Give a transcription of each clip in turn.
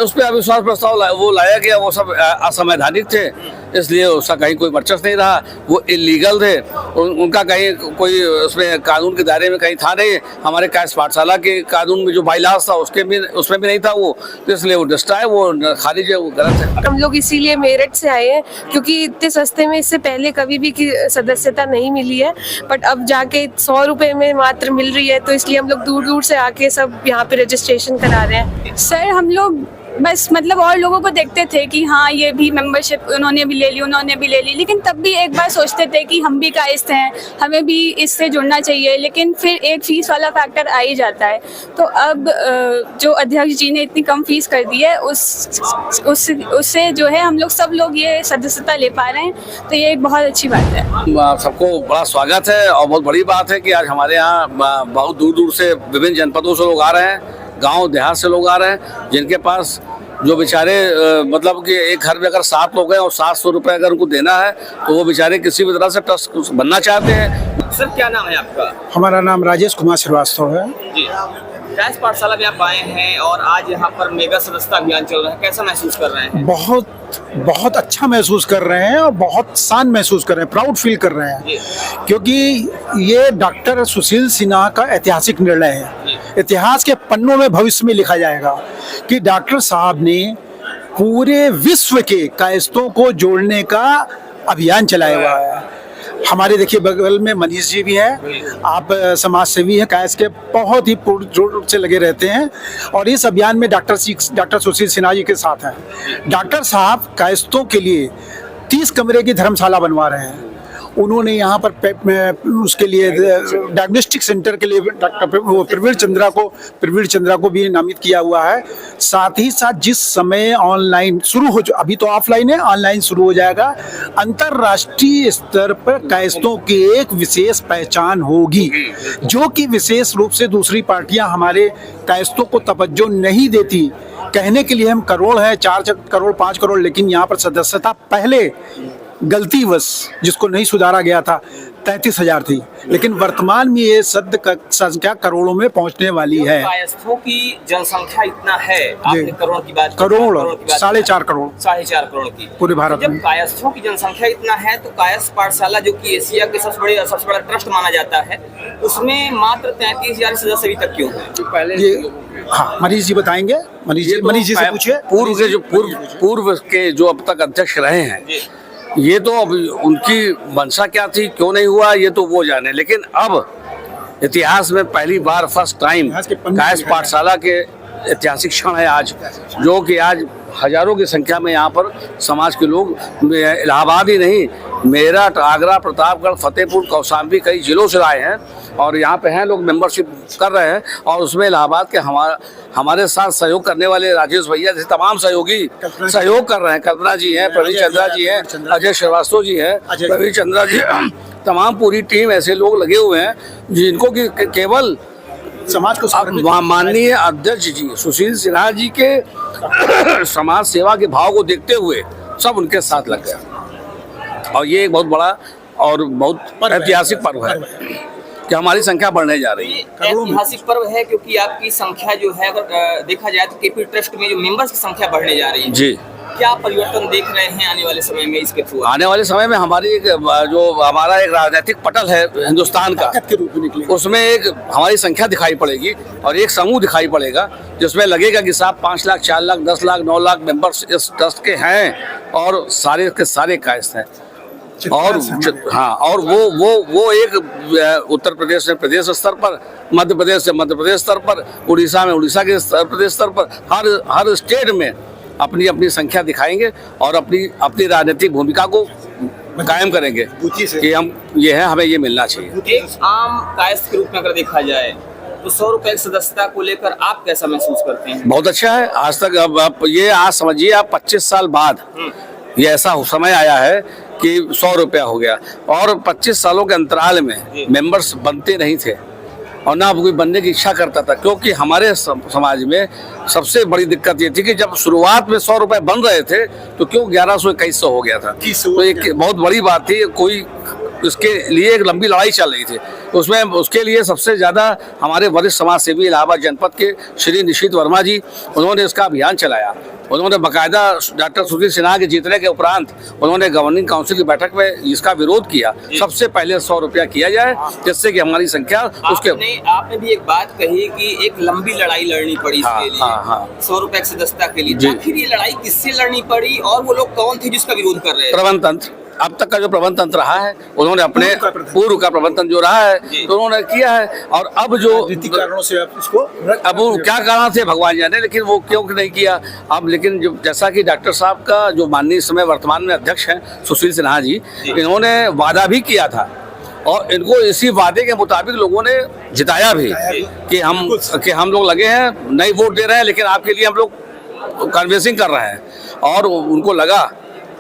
उस पर अविश्वास प्रस्ताव वो लाया गया, वो सब असंवैधानिक थे, इसलिए उसका कहीं कोई वर्चस्व नहीं रहा। वो इलीगल थे, उनका कहीं कोई उसमें कानून के दायरे में कहीं था नहीं। हमारे कायस्थ पाठशाला के कानून में जो बाईलास था उसमें भी नहीं था वो, तो इसलिए वो डस्टा है, वो खारिज है, वो गलत है। हम लोग इसीलिए मेरठ से आए हैं क्योंकि इतने सस्ते में इससे पहले कभी भी की सदस्यता नहीं मिली है, बट अब जाके 100 रुपए में मात्र मिल रही है, तो इसलिए हम लोग दूर दूर से आके सब यहाँ पे रजिस्ट्रेशन करा रहे हैं। सर हम लोग बस मतलब और लोगों को देखते थे कि हाँ ये भी मेंबरशिप उन्होंने भी ले ली, उन्होंने भी ले ली, लेकिन तब भी एक बार सोचते थे कि हम भी कायस्थ हैं, हमें भी इससे जुड़ना चाहिए, लेकिन फिर एक फीस वाला फैक्टर आ ही जाता है। तो अब जो अध्यक्ष जी ने इतनी कम फीस कर दी है उससे जो है हम लोग सब लोग ये सदस्यता ले पा रहे हैं, तो ये एक बहुत अच्छी बात है। सबको बड़ा स्वागत है और बहुत बड़ी बात है कि आज हमारे यहाँ बहुत दूर दूर से विभिन्न जनपदों से लोग आ रहे हैं, गांव देहात से लोग आ रहे हैं, जिनके पास जो बेचारे मतलब कि एक घर में अगर 7 लोग हैं और 700 रुपये अगर उनको देना है तो वो बेचारे किसी भी तरह से ट्रस्ट बनना चाहते हैं। सर क्या नाम है आपका? हमारा नाम राजेश कुमार श्रीवास्तव है जी, कायस्थ पाठशाला में आप आए हैं और आज यहाँ पर मेगा सदस्यता अभियान चल रहा है, कैसा महसूस कर रहे हैं? बहुत अच्छा महसूस कर रहे हैं और बहुत शान महसूस कर रहे हैं, प्राउड फील कर रहे हैं, क्योंकि ये डॉक्टर सुशील सिन्हा का ऐतिहासिक निर्णय है। इतिहास के पन्नों में भविष्य में लिखा जाएगा कि डॉक्टर साहब ने पूरे विश्व के कायस्थों को जोड़ने का अभियान चलाया हुआ है। हमारे देखिए बगल में मनीष जी भी हैं, आप समाज सेवी हैं, कायस्थ के बहुत ही जोर से लगे रहते हैं और इस अभियान में डॉक्टर सुशील सिन्हा जी के साथ हैं। डॉक्टर साहब कायस्थों के लिए 30 कमरे की धर्मशाला बनवा रहे हैं। उन्होंने यहाँ पर उसके लिए डायग्नोस्टिक सेंटर के लिए डॉक्टर प्रवीण चंद्रा को भी नामित किया हुआ है। साथ ही साथ जिस समय ऑनलाइन शुरू हो, अभी तो ऑफलाइन है, ऑनलाइन शुरू हो जाएगा, अंतर्राष्ट्रीय स्तर पर कायस्थों की एक विशेष पहचान होगी, जो कि विशेष रूप से दूसरी पार्टियां हमारे कायस्थों को तवज्जो नहीं देती। कहने के लिए हम करोड़ हैं, 4 करोड़ 5 करोड़, लेकिन यहाँ पर सदस्यता पहले गलतीवश जिसको नहीं सुधारा गया था 33,000 थी, लेकिन वर्तमान में ये सद का संख्या करोड़ों में पहुंचने वाली है। कायस्थों की जनसंख्या इतना है, आपने करोड़ की बात, करोड़ 4.5 करोड़ 4.5 करोड़ की पूरे भारत में। जब कायस्थों की जनसंख्या इतना है तो कायस्थ पाठशाला जो कि एशिया के सबसे बड़ा ट्रस्ट माना जाता है, उसमें मात्र 33,000 सदस्य अभी तक क्यों है? हाँ, मनीष जी बताएंगे, मनीष जी से पूछिए। पूर्व के जो अब तक अध्यक्ष रहे हैं, ये तो अब उनकी मंशा क्या थी, क्यों नहीं हुआ, ये तो वो जाने, लेकिन अब इतिहास में पहली बार फर्स्ट टाइम कायस्थ पाठशाला के ऐतिहासिक क्षण है आज, जो कि आज हजारों की संख्या में यहाँ पर समाज के लोग, इलाहाबाद ही नहीं, मेरठ, आगरा, प्रतापगढ़, फतेहपुर, कौशाम्बी, कई जिलों से आए हैं और यहाँ पे हैं लोग, मेंबरशिप कर रहे हैं। और उसमें इलाहाबाद के हमारे साथ सहयोग करने वाले राजेश भैया जैसे तमाम सहयोगी सहयोग कर रहे हैं। कल्पना जी हैं, प्रवीण चंद्रा जी हैं, अजय श्रीवास्तव जी हैं, प्रवीण चंद्रा जी, तमाम पूरी टीम ऐसे लोग लगे हुए हैं जिनको कि केवल समाज को माननीय अध्यक्ष जी सुशील सिन्हा जी के समाज सेवा के भाव को देखते हुए सब उनके साथ लग गए और ये एक बहुत बड़ा और बहुत ऐतिहासिक पर्व है कि हमारी संख्या बढ़ने जा रही है। ऐतिहासिक पर्व है क्योंकि आपकी संख्या जो है अगर देखा जाए तो केपी ट्रस्ट में जो मेंबर्स की संख्या बढ़ने जा रही है। जी, क्या परिवर्तन देख रहे हैं आने वाले समय में इसके थ्रू? आने वाले समय में हमारी जो हमारा एक राजनीतिक पटल है हिंदुस्तान का, उसमें एक हमारी संख्या दिखाई पड़ेगी और एक समूह दिखाई पड़ेगा जिसमें लगेगा कि साहब 5 लाख, 4 लाख, 10 लाख, 9 लाख मेंबर्स इस ट्रस्ट के हैं और सारे के सारे कायस्थ हैं। और हाँ, और वो एक उत्तर प्रदेश में प्रदेश स्तर पर, मध्य प्रदेश से मध्य प्रदेश स्तर पर, उड़ीसा में उड़ीसा के प्रदेश स्तर पर, हर स्टेट में अपनी अपनी संख्या दिखाएंगे और अपनी राजनीतिक भूमिका को कायम करेंगे कि हम ये है, हमें ये मिलना चाहिए। एक आम कायस्थ के रूप में अगर देखा जाए तो 100 रुपए सदस्यता को लेकर आप कैसा महसूस करते हैं? बहुत अच्छा है। आज तक अब ये आज समझिए आप 25 साल बाद ये ऐसा समय आया है कि 100 रुपया हो गया और 25 सालों के अंतराल में मेंबर्स बनते नहीं थे और ना कोई बनने की इच्छा करता था, क्योंकि हमारे समाज में सबसे बड़ी दिक्कत ये थी कि जब शुरुआत में 100 रुपए बन रहे थे तो क्यों 1100 2100 हो गया था। तो एक बहुत बड़ी बात थी, कोई इसके लिए एक लंबी लड़ाई चल रही थी। उसमें उसके लिए सबसे ज़्यादा हमारे वरिष्ठ समाज सेवी इलाहाबाद जनपद के श्री निशित वर्मा जी, उन्होंने इसका अभियान चलाया। उन्होंने बाकायदा डॉक्टर सुशील सिन्हा के जीतने के उपरांत उन्होंने गवर्निंग काउंसिल की बैठक में इसका विरोध किया। सबसे पहले 100 रुपया किया जाए, जिससे कि हमारी संख्या उसके आपने भी एक बात कही कि एक लंबी लड़ाई लड़नी पड़ी इसके लिए। 100 रुपए की सदस्यता के लिए। आखिर ये लड़ाई किससे लड़नी पड़ी और वो लोग कौन थे जिसका विरोध कर रहे थे? प्रबंध तंत्र, अब तक का जो प्रबंध तंत्र रहा है, उन्होंने अपने पूर्व का प्रबंध तंत्र जो रहा है तो उन्होंने किया है। और अब जो कारणों से आप इसको अब वो क्या कारण थे भगवान जाने, लेकिन वो क्यों नहीं किया अब। लेकिन जो जैसा कि डॉक्टर साहब का जो माननीय इस समय वर्तमान में अध्यक्ष हैं सुशील सिन्हा जी, इन्होंने वादा भी किया था और इनको इसी वादे के मुताबिक लोगों ने जिताया भी कि हम लोग लगे हैं, नहीं वोट दे रहे हैं, लेकिन आपके लिए हम लोग कन्विंसिंग कर रहे हैं। और उनको लगा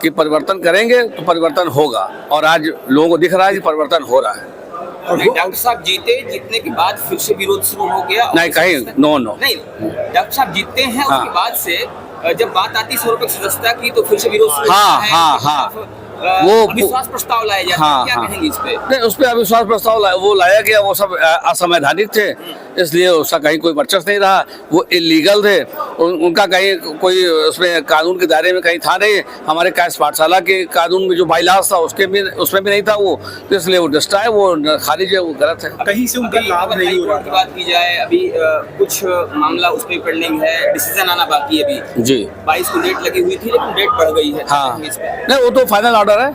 कि परिवर्तन करेंगे तो परिवर्तन होगा, और आज लोगों को दिख रहा है कि परिवर्तन हो रहा है। और डॉक्टर साहब जीतने के बाद फिर से विरोध शुरू हो गया। नहीं कहीं नो नहीं, डॉक्टर साहब जीतते हैं उसके बाद से जब बात आती 100 रुपए की सदस्यता की तो फिर से विरोध शुरू होता है। वो अविश्वास प्रस्ताव लाया जाता है, क्या कहेंगे इस पे? नहीं, उस पे अविश्वास प्रस्ताव वो लाया गया, वो सब असंवैधानिक थे, इसलिए उसका कहीं कोई वर्चस्व नहीं रहा। वो इलीगल थे, उनका कहीं कोई उसमें कानून के दायरे में कहीं था नहीं। हमारे कायस्थ पाठशाला के कानून में जो बाईलास था उसमें भी नहीं था वो, तो इसलिए वो डिस्टा है, वो खारिज है, वो गलत है। कहीं से उनका लाभ नहीं हो रहा। की बात की जाए, अभी कुछ मामला उस पर पेंडिंग है, डिसीजन आना बाकी है अभी जी। 22 को डेट लगी हुई थी लेकिन डेट बढ़ गई है। हाँ, नहीं वो तो फाइनल ऑर्डर है,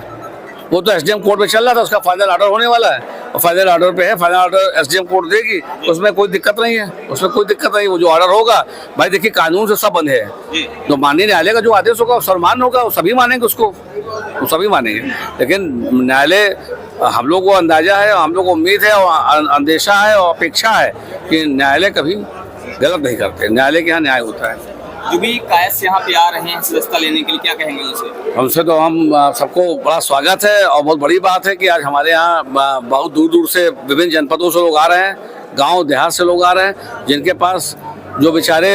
वो तो एसडीएम कोर्ट में चल रहा था, उसका फाइनल ऑर्डर होने वाला है और फाइनल ऑर्डर पे है। फाइनल ऑर्डर एसडीएम कोर्ट देगी, उसमें कोई दिक्कत नहीं है, उसमें कोई दिक्कत नहीं। वो जो ऑर्डर होगा भाई, देखिए कानून से सब बंधे हैं। जो माननीय न्यायालय का जो आदेश होगा सम्मान होगा, वो सभी मानेंगे उसको, वो सभी मानेंगे। लेकिन न्यायालय, हम लोग को अंदाजा है, हम लोग को उम्मीद है और अंदेशा है और अपेक्षा है कि न्यायालय कभी गलत नहीं करते, न्यायालय के यहाँ न्याय होता है। जो भी कायस्थ यहाँ पे आ रहे हैं सदस्यता लेने के लिए, क्या कहेंगे उनसे? उनसे तो हम सबको बड़ा स्वागत है और बहुत बड़ी बात है कि आज हमारे यहाँ बहुत दूर दूर से विभिन्न जनपदों से लोग आ रहे हैं, गांव देहात से लोग आ रहे हैं, जिनके पास जो बेचारे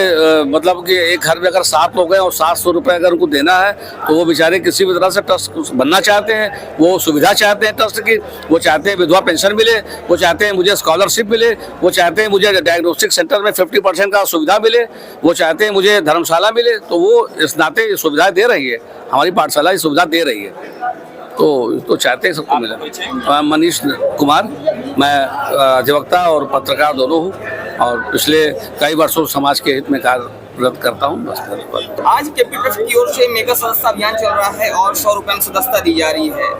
मतलब कि एक घर में अगर 7 लोग हैं और 700 रुपये अगर उनको देना है तो वो बेचारे किसी भी तरह से ट्रस्ट बनना चाहते हैं, वो सुविधा चाहते हैं ट्रस्ट की, वो चाहते हैं विधवा पेंशन मिले, वो चाहते हैं मुझे स्कॉलरशिप मिले, वो चाहते हैं मुझे डायग्नोस्टिक सेंटर में 50% का सुविधा मिले, वो चाहते हैं मुझे धर्मशाला मिले। तो वो इस नाते ये सुविधाएँ दे रही है, हमारी पाठशाला ये सुविधा दे रही है, तो चाहते हैं सबको मिले। मनीष कुमार, मैं अधिवक्ता और पत्रकार दोनों हूँ और पिछले कई वर्षों समाज के हित में कार्यरत करता हूँ। बस आज कैपिटल ट्रस्ट की ओर से मेगा सदस्यता अभियान चल रहा है और 100 रुपए में सदस्यता दी जा रही है,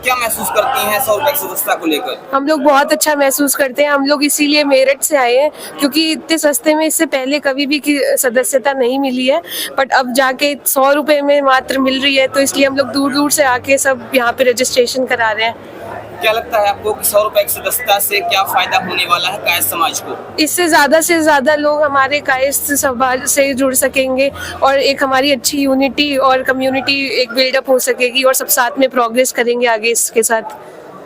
क्या महसूस करती हैं 100 रुपए की सदस्यता को लेकर? हम लोग बहुत अच्छा महसूस करते हैं। हम लोग इसीलिए मेरठ से आए हैं क्योंकि इतने सस्ते में इससे पहले कभी भी की सदस्यता नहीं मिली है, बट अब जाके 100 रुपए में मात्र मिल रही है, तो इसलिए हम लोग दूर दूर से आके सब यहाँ पे रजिस्ट्रेशन करा रहे हैं। क्या लगता है आपको कि 100 रुपए की सदस्यता से क्या फायदा होने वाला है कायस्थ समाज को? इससे ज्यादा लोग हमारे कायस्थ समाज से जुड़ सकेंगे और एक हमारी अच्छी यूनिटी और कम्युनिटी एक बिल्डअप हो सकेगी और सब साथ में प्रोग्रेस करेंगे आगे इसके साथ।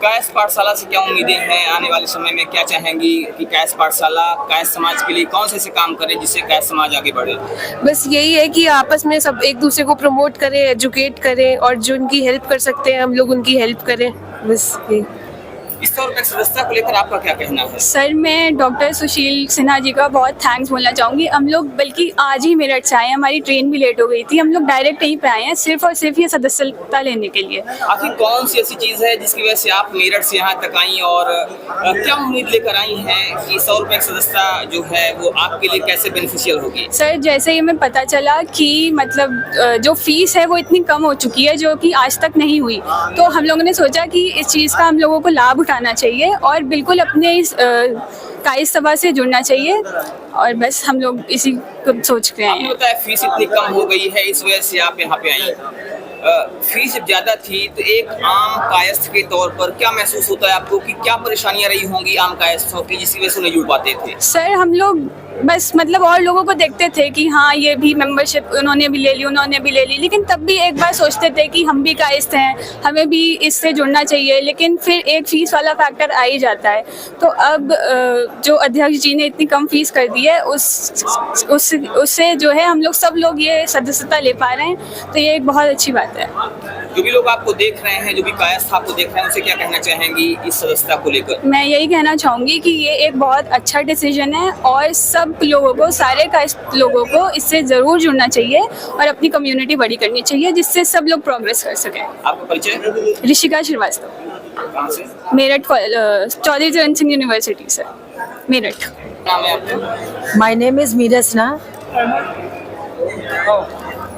कायस्थ पाठशाला से क्या उम्मीदें हैं आने वाले समय में? क्या चाहेंगी कि कायस्थ पाठशाला कायस्थ समाज के लिए कौन से ऐसे काम करे जिससे कायस्थ समाज आगे बढ़े? बस यही है कि आपस में सब एक दूसरे को प्रमोट करें, एजुकेट करें और जो उनकी हेल्प कर सकते हैं हम लोग उनकी हेल्प करें, बस यही। इस 100 रुपए सदस्यता को लेकर आपका क्या कहना है? सर, मैं डॉक्टर सुशील सिन्हा जी का बहुत थैंक्स बोलना चाहूँगी। हम लोग बल्कि आज ही मेरठ से आए हैं, हमारी ट्रेन भी लेट हो गई थी, हम लोग डायरेक्ट यहीं पे आए हैं सिर्फ और सिर्फ ये सदस्यता लेने के लिए। आखिर कौन सी ऐसी चीज़ है जिसकी वजह से आप मेरठ से यहाँ तक आई और क्या उम्मीद लेकर आई हैं कि 100 रुपए की सदस्यता जो है वो आपके लिए कैसे बेनिफिशियल होगी? सर, जैसे ही हमें पता चला कि मतलब जो फीस है वो इतनी कम हो चुकी है जो कि आज तक नहीं हुई, तो हम लोगों ने सोचा कि इस चीज़ का हम लोगों को लाभ उठाना चाहिए और बिल्कुल अपने इस कायस्थ सभा से जुड़ना चाहिए और बस हम लोग इसी को सोच रहे हैं। आपने बताया फीस इतनी कम हो गई है, इस वजह से आप यहाँ पे आई। फीस जब ज्यादा थी तो एक आम कायस्थ के तौर पर क्या महसूस होता है आपको कि क्या परेशानियां रही होंगी आम कायस्थों की जिसकी वजह से नहीं जुड़ पाते थे? सर, हम लोग बस मतलब और लोगों को देखते थे कि हाँ ये भी मेंबरशिप उन्होंने भी ले ली, लेकिन तब भी एक बार सोचते थे कि हम भी कायस्थ हैं, हमें भी इससे जुड़ना चाहिए, लेकिन फिर एक फीस वाला फैक्टर आ ही जाता है। तो अब जो अध्यक्ष जी ने इतनी कम फीस कर दी है उससे जो है हम लोग सब लोग ये सदस्यता ले पा रहे हैं, तो ये एक बहुत अच्छी बात है। जो भी लोग आपको देख रहे हैं, जो भी कायस्थ आपको देख रहे हैं, उनसे क्या कहना चाहेंगी इस सदस्यता को लेकर? मैं यही कहना चाहूँगी कि ये एक बहुत अच्छा डिसीजन है और सब लोगों को, सारे कास्ट लोगों को इससे ज़रूर जुड़ना चाहिए और अपनी कम्युनिटी बड़ी करनी चाहिए जिससे सब लोग प्रोग्रेस कर सकें। आपका परिचय? ऋषिका श्रीवास्तव, कहाँ से? मेरठ चौधरी चरण सिंह यूनिवर्सिटी से, मेरठ। नाम है आपका? My name is Mirasna.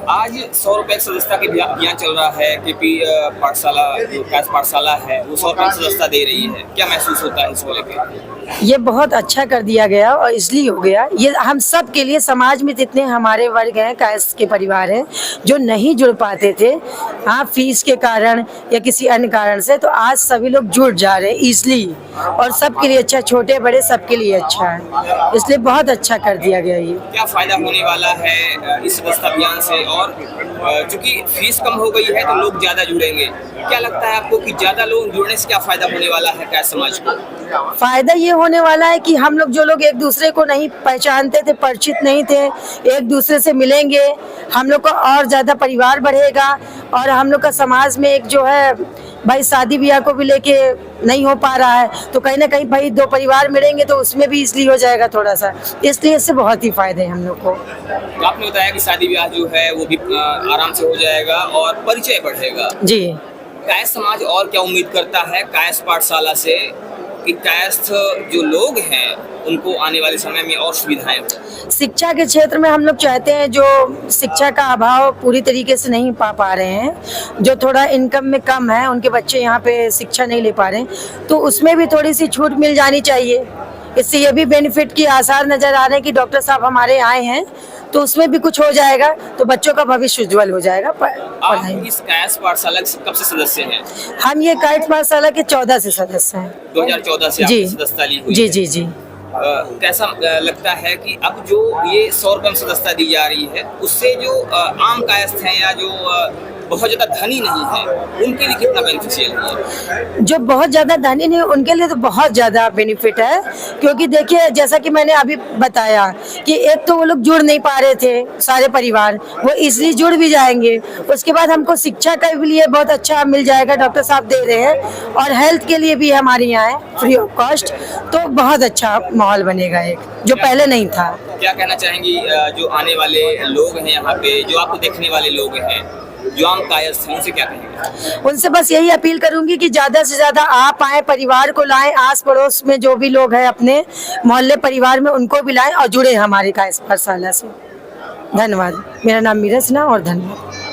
आज 100 रुपए सदस्यता के अभियान चल रहा है। केपी पाठशाला, जो कायस्थ पाठशाला है, वो 100 रुपए सदस्यता दे रही है। क्या महसूस होता है इसको लेकर? ये बहुत अच्छा कर दिया गया और इसलिए हो गया, ये हम सब के लिए, समाज में जितने हमारे वर्ग हैं, कायस्थ के परिवार हैं जो नहीं जुड़ पाते थे, हाँ फीस के कारण या किसी अन्य कारण से, तो आज सभी लोग जुड़ जा रहे हैं इसलिए, और सबके लिए अच्छा, छोटे बड़े सबके लिए अच्छा है, इसलिए बहुत अच्छा कर दिया गया। ये क्या फायदा होने वाला है इस सदस्यता अभियान से? और चूंकि फीस कम हो गई है तो लोग ज्यादा जुड़ेंगे। क्या लगता है आपको कि ज्यादा लोग जुड़ने से क्या फायदा होने वाला है कायस्थ समाज को? फायदा ये होने वाला है कि हम लोग, जो लोग एक दूसरे को नहीं पहचानते थे, परिचित नहीं थे, एक दूसरे से मिलेंगे, हम लोग का और ज़्यादा परिवार बढ़ेगा, और हम लोग का समाज में एक जो है भाई शादी ब्याह को भी लेके नहीं हो पा रहा है, तो कहीं ना कहीं भाई दो परिवार मिलेंगे तो उसमें भी इसलिए हो जाएगा थोड़ा सा, इसलिए इससे बहुत ही फायदे हैं हम लोग को। तो आपने बताया कि शादी ब्याह जो है वो भी आराम से हो जाएगा और परिचय बढ़ेगा। जी, कायस्थ समाज और क्या उम्मीद करता है कायस्थ पाठशाला से कि कायस्थ जो लोग हैं उनको आने वाले समय में और सुविधाएं हो? शिक्षा के क्षेत्र में हम लोग चाहते हैं, जो शिक्षा का अभाव पूरी तरीके से नहीं पा रहे हैं, जो थोड़ा इनकम में कम है, उनके बच्चे यहाँ पे शिक्षा नहीं ले पा रहे हैं, तो उसमें भी थोड़ी सी छूट मिल जानी चाहिए। इससे ये भी बेनिफिट की आसार नजर आ रहे हैं कि डॉक्टर साहब हमारे आए हैं, तो उसमें भी कुछ हो जाएगा, तो बच्चों का भविष्य उज्जवल हो जाएगा। आप इस कायस्थ पाठशाला के कब से सदस्य हैं? हम ये कायस्थ पाठशाला के 14 से सदस्य हैं। 2014 से जी, आपने सदस्यता ली हुई जी है। जी जी। कैसा लगता है कि अब जो ये 100 रुपए में सदस्यता दी जा रही है, उससे जो आम कायस्थ हैं या जो बहुत ज्यादा धनी नहीं है, उनके लिए कितना बेनिफिशियल है? जो बहुत ज़्यादा धनी नहीं, उनके लिए तो बहुत ज़्यादा बेनिफिट है, क्योंकि देखिए जैसा कि मैंने अभी बताया कि एक तो वो लोग जुड़ नहीं पा रहे थे, सारे परिवार, वो इसलिए जुड़ भी जाएंगे। उसके बाद हमको शिक्षा के लिए बहुत अच्छा मिल जाएगा, डॉक्टर साहब दे रहे हैं, और हेल्थ के लिए भी हमारे यहाँ है फ्री ऑफ कॉस्ट, तो बहुत अच्छा माहौल बनेगा एक, जो पहले नहीं था। क्या कहना चाहेंगी जो आने वाले लोग हैं यहाँ पे, जो आपको देखने वाले लोग हैं, जो आम कायस्थ हैं, उनसे क्या कहेंगे? उनसे बस यही अपील करूंगी कि ज्यादा से ज्यादा आप आए, परिवार को लाएं, आस पड़ोस में जो भी लोग हैं अपने मोहल्ले परिवार में, उनको भी लाएं और जुड़े हमारे कायस्थ पाठशाला से। धन्यवाद। मेरा नाम मीरसना और धन्यवाद।